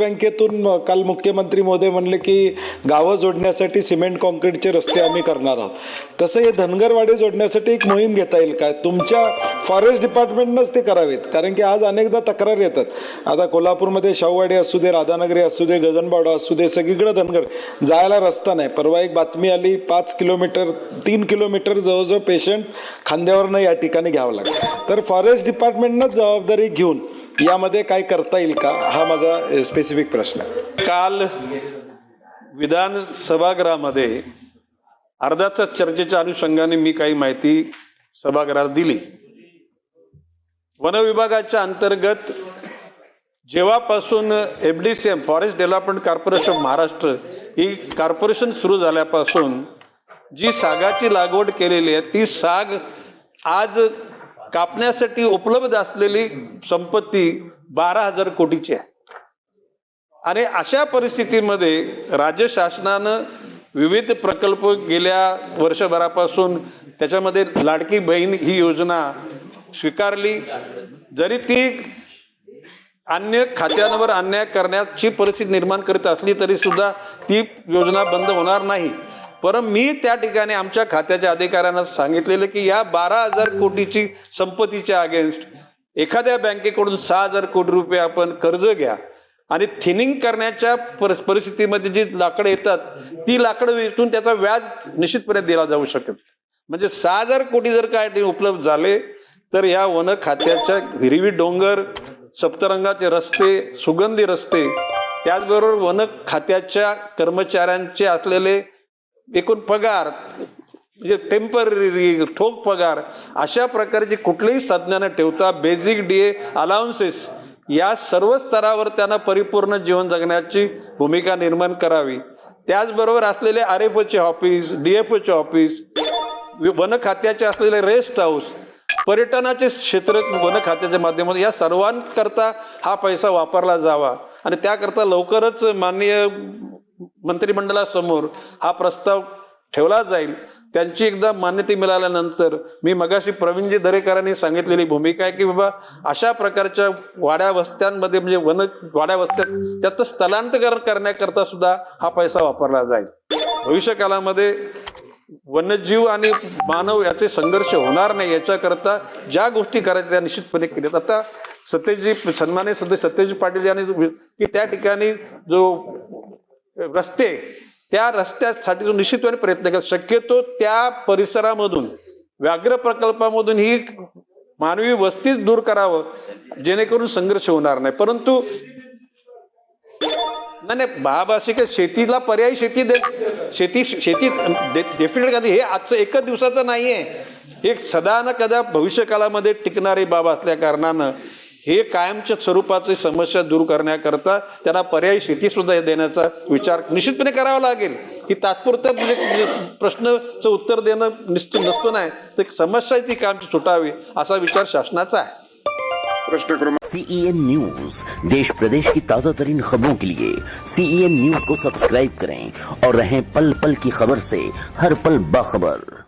बँकेतून काल मुख्यमंत्री महोदय म्हणले की गावं जोडण्यासाठी सिमेंट कॉन्क्रीटचे रस्ते आम्ही करणार आहोत. तसं हे धनगरवाडी जोडण्यासाठी एक मोहीम घेता येईल काय? तुमच्या फॉरेस्ट डिपार्टमेंटनंच ते करावेत, कारण की आज अनेकदा तक्रार येतात. आता कोल्हापूरमध्ये शाहूवाडी असू दे, राधानगरी असू दे, गगनबावडा असू दे, सगळीकडे धनगर जायला रस्ता नाही. परवा एक बातमी आली, 5 किलोमीटर 3 किलोमीटर जवळजवळ पेशंट खांद्यावरनं या ठिकाणी घ्यावं लागतं. तर फॉरेस्ट डिपार्टमेंटनंच जबाबदारी घेऊन यामध्ये काय करता येईल का, हा माझा स्पेसिफिक प्रश्न आहे. काल विधान सभागृहामध्ये अर्धा तास चर्चेच्या अनुषंगाने मी काही माहिती सभागृहात दिली. वन विभागाच्या अंतर्गत जेव्हापासून FDCM forest development corporation of Maharashtra he corporation सुरू झाल्यापासून जी सागाची लागवड केलेली आहे, ती साग आज कापण्यासाठी उपलब्ध असलेली संपत्ती 12,000 कोटीची आहे. आणि अशा परिस्थितीमध्ये राज्य शासनानं विविध प्रकल्प गेल्या वर्षभरापासून त्याच्यामध्ये लाडकी बहीण ही योजना स्वीकारली. जरी ती अन्य खात्यांवर अन्याय करण्याची परिस्थिती निर्माण करीत असली तरी सुद्धा ती योजना बंद होणार नाही. परंतु मी त्या ठिकाणी आमच्या खात्याच्या अधिकाऱ्यांना सांगितलेलं की या 12,000 कोटीची संपत्तीच्या अगेन्स्ट एखाद्या बँकेकडून 6,000 कोटी रुपये आपण कर्ज घ्या आणि थिनिंग करण्याच्या परिस्थितीमध्ये जी लाकडं येतात ती लाकडं विकून त्याचा व्याज निश्चितपणे दिला जाऊ शकेल. म्हणजे 6,000 कोटी जर काय उपलब्ध झाले तर या वन खात्याच्या हिरवी डोंगर, सप्तरंगाचे रस्ते, सुगंधी रस्ते, त्याचबरोबर वन खात्याच्या कर्मचाऱ्यांचे असलेले एकूण पगार म्हणजे टेम्पररी ठोक पगार, अशा प्रकारची कुठलीही संज्ञा न ठेवता बेसिक DA अलाउन्सेस या सर्व स्तरावर त्यांना परिपूर्ण जीवन जगण्याची भूमिका निर्माण करावी. त्याचबरोबर असलेले RFOचे ऑफिस, DFOचे ऑफिस, वन खात्याचे असलेले रेस्ट हाऊस, पर्यटनाचे क्षेत्र वन खात्याच्या माध्यमातून या सर्वांकरता हा पैसा वापरला जावा. आणि त्याकरता लवकरच माननीय मंत्रिमंडळासमोर हा प्रस्ताव ठेवला जाईल. त्यांची एकदा मान्यता मिळाल्यानंतर मी मगाशी प्रवीणजी दरेकरांनी सांगितलेली भूमिका आहे की बाबा अशा प्रकारच्या वाड्या वस्त्यांमध्ये म्हणजे वन वाड्या वस्त्यात त्याचं स्थलांतर करण्याकरता सुद्धा हा पैसा वापरला जाईल. भविष्य काळामध्ये वन्यजीव आणि मानव याचे संघर्ष होणार नाही याच्याकरता ज्या गोष्टी करायच्या त्या निश्चितपणे केल्यात. आता सन्माननीय सत्यजित पाटील यांनी की त्या ठिकाणी जो रस्ते, त्या रस्त्यासाठी जो निश्चितपणे प्रयत्न केला. शक्यतो त्या परिसरामधून व्याघ्र प्रकल्पामधून ही मानवी वस्तीच दूर करावं जेणेकरून संघर्ष होणार नाही. परंतु नाही महाभाषिक शेतीला पर्यायी शेती डेफिनेट हे आजचं एकच दिवसाचं नाहीये, हे सदा न कदा भविष्य काळामध्ये टिकणारी बाब असल्या कारणानं हे कायमच्या स्वरूपाची समस्या दूर करण्याकरता त्यांना पर्यायी शेती सुद्धा देण्याचा विचार निश्चितपणे करावा लागेल. की तात्पुरतं म्हणजे प्रश्नाचं उत्तर देणं निश्चित नसतो, नाही तर समस्याची कायमची सुटावी असा विचार शासनाचा आहे. प्रश्न क्रमांक CEN न्यूज, देश प्रदेश की ताजा तरीन खबरों के लिए CEN न्यूज को सब्सक्राइब करें और रहें पल पल की खबर से हर पल बाखबर.